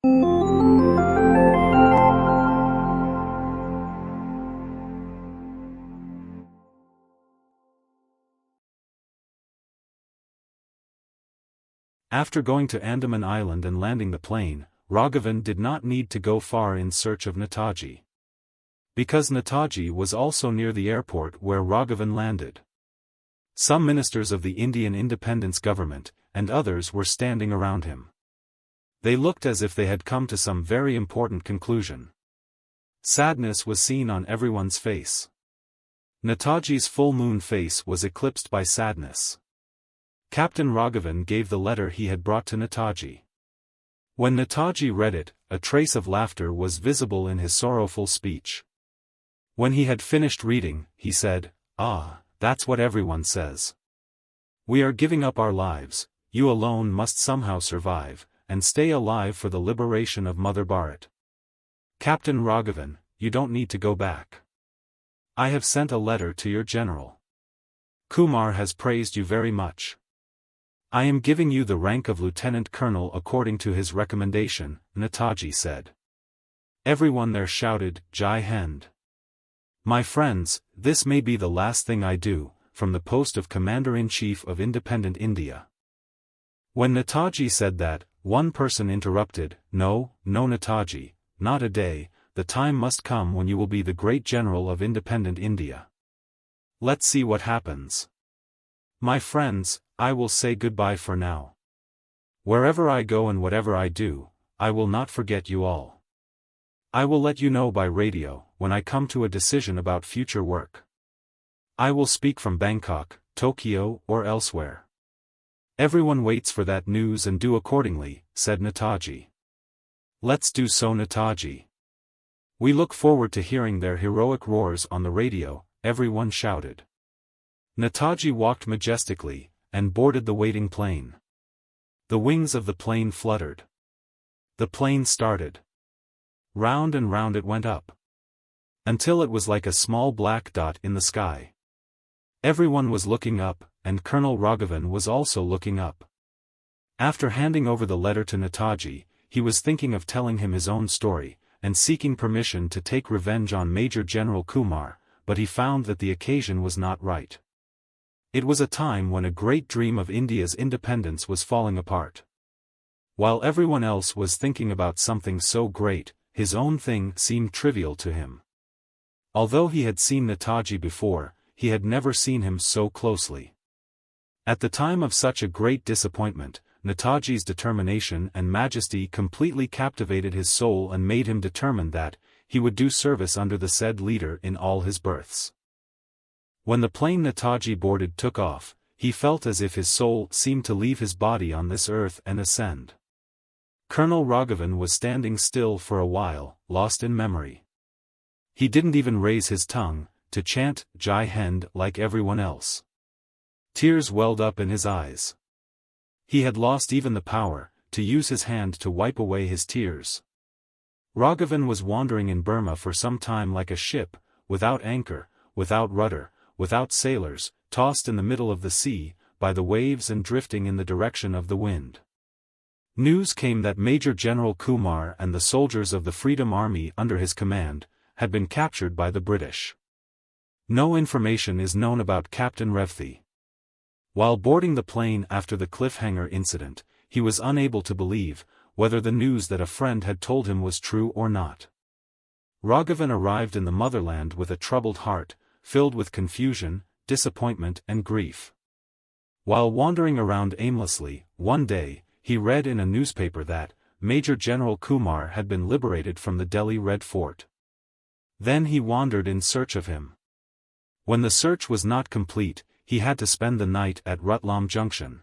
After going to Andaman Island and landing the plane, Raghavan did not need to go far in search of Netaji. Because Netaji was also near the airport where Raghavan landed. Some ministers of the Indian independence government, and others were standing around him. They looked as if they had come to some very important conclusion. Sadness was seen on everyone's face. Netaji's full moon face was eclipsed by sadness. Captain Raghavan gave the letter he had brought to Netaji. When Netaji read it, a trace of laughter was visible in his sorrowful speech. When he had finished reading, he said, "Ah, that's what everyone says. We are giving up our lives, you alone must somehow survive, and stay alive for the liberation of Mother Bharat. Captain Raghavan, you don't need to go back. I have sent a letter to your general. Kumar has praised you very much. I am giving you the rank of lieutenant colonel according to his recommendation," Netaji said. Everyone there shouted, "Jai Hind. My friends, this may be the last thing I do, from the post of Commander-in-Chief of Independent India." When Netaji said that, one person interrupted, No, Netaji, not a day, the time must come when you will be the great general of independent India. Let's see what happens. My friends, I will say goodbye for now. Wherever I go and whatever I do, I will not forget you all. I will let you know by radio, when I come to a decision about future work. I will speak from Bangkok, Tokyo, or elsewhere. Everyone waits for that news and do accordingly, said Netaji. Let's do so, Netaji. We look forward to hearing their heroic roars on the radio, everyone shouted. Netaji walked majestically, and boarded the waiting plane. The wings of the plane fluttered. The plane started. Round and round it went up. Until it was like a small black dot in the sky. Everyone was looking up, and Colonel Raghavan was also looking up. After handing over the letter to Netaji, he was thinking of telling him his own story, and seeking permission to take revenge on Major General Kumar, but he found that the occasion was not right. It was a time when a great dream of India's independence was falling apart. While everyone else was thinking about something so great, his own thing seemed trivial to him. Although he had seen Netaji before, he had never seen him so closely. At the time of such a great disappointment, Netaji's determination and majesty completely captivated his soul and made him determined that he would do service under the said leader in all his births. When the plane Netaji boarded took off, he felt as if his soul seemed to leave his body on this earth and ascend. Colonel Raghavan was standing still for a while, lost in memory. He didn't even raise his tongue to chant Jai Hind like everyone else. Tears welled up in his eyes. He had lost even the power to use his hand to wipe away his tears. Raghavan was wandering in Burma for some time like a ship, without anchor, without rudder, without sailors, tossed in the middle of the sea, by the waves and drifting in the direction of the wind. News came that Major General Kumar and the soldiers of the Freedom Army under his command had been captured by the British. No information is known about Captain Revthi. While boarding the plane after the cliffhanger incident, he was unable to believe whether the news that a friend had told him was true or not. Raghavan arrived in the motherland with a troubled heart, filled with confusion, disappointment and grief. While wandering around aimlessly, one day, he read in a newspaper that Major General Kumar had been liberated from the Delhi Red Fort. Then he wandered in search of him. When the search was not complete, he had to spend the night at Rutlam Junction.